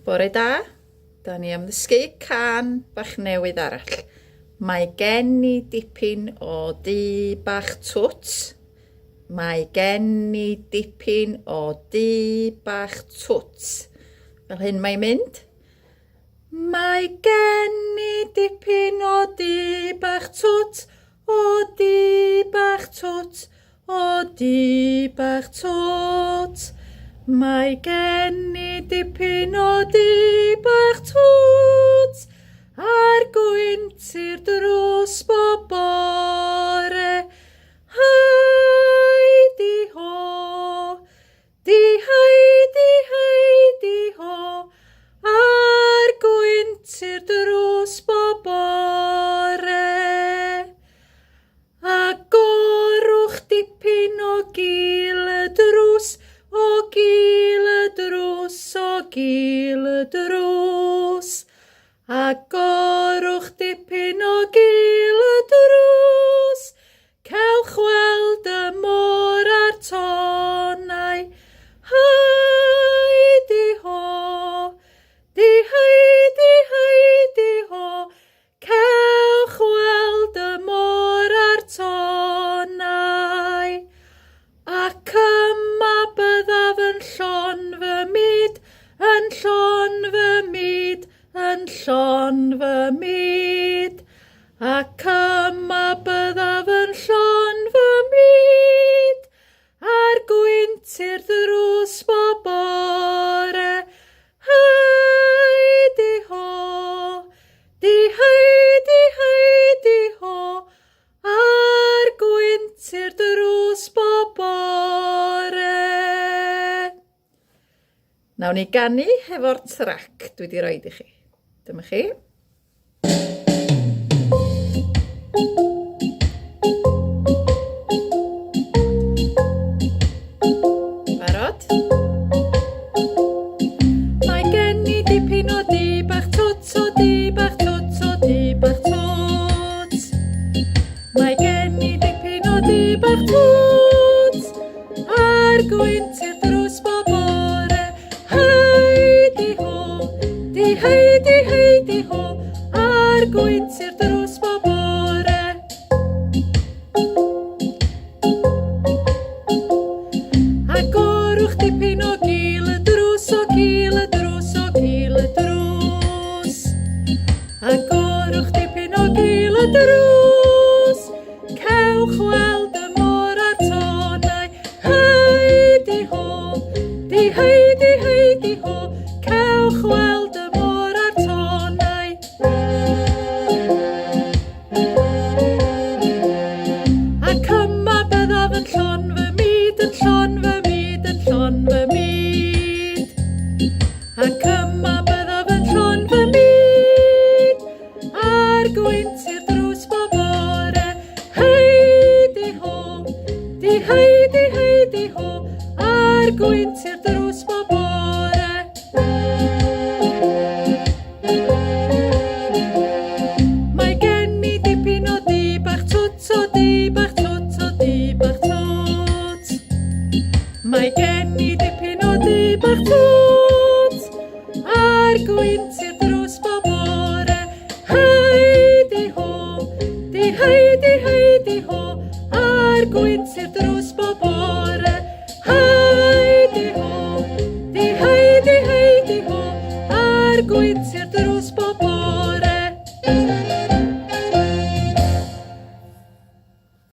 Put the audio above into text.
Bore da, da ni am ddysgu can bach newydd arall. Mae gen i dipyn o du bach twt. Mae gen i dipyn o du bach twt. Fel hyn mae'n mynd. Mae gen i dipyn o du bach twt, o du bach twt, o du bach twt. Mae gen i dipyn o du bach twt, a'r gwynt i'r drws bob bore. Haidi ho, di haidi ho, a'r gwynt i'r drws bob bore. A gorwch dipyn o gil y drws, o gil y drws, o gil y drws. A gorwch dipyn o gil y drws, cewch weld y môr a'r tonau. Haidi ho, di haidi ho, cewch weld y môr a'r tonau. Ac yma byddaf yn llon fy myd, yn llon fy myd, yn llon fy myd. Ac yma byddaf yn llon fy myd, a'r gwynt i'r ddrws bob bore. Haidi ho, di haidi ho, a'r gwynt i'r drws bob bore. Nawn ni ganu hefo'r trac dwi wedi roed I chi. Dyma chi. Barod? Mae gen I dipyn o du bach twt, o du bach twt, o du bach twt. Mae gen I dipyn o du bach twt, a'r gwynt i'r drws bob bore. Haidi ho, di haidi ho, a'r gwynt i'r drws bob bore. A gorwch dipyn o gil y drws, o gil y drws, o gil y drws. A gorwch dipyn o gil y drws, cewch weld y môr a'r tonau. Haidi ho, di haidi ho, cewch weld y môr a'r tonau. Ac yma byddaf yn llon fy myd, yn llon fy myd, yn llon fy myd. Ac yma byddaf yn llon fy myd, a'r gwynt i'r drws bob bore. Haidi ho, di haidi ho, a'r gwynt i'r drws bob bore. Mae gen I dipyn o du bach twt, o du bach twt, o du bach twt. Mae gen I dipyn o du bach twt, a'r gwynt i'r drws bob bore. Haidi ho, di haidi ho, a'r gwynt i'r drws bob bore. Haidi ho, di haidi ho, a'r gwynt i'r drws bob bore.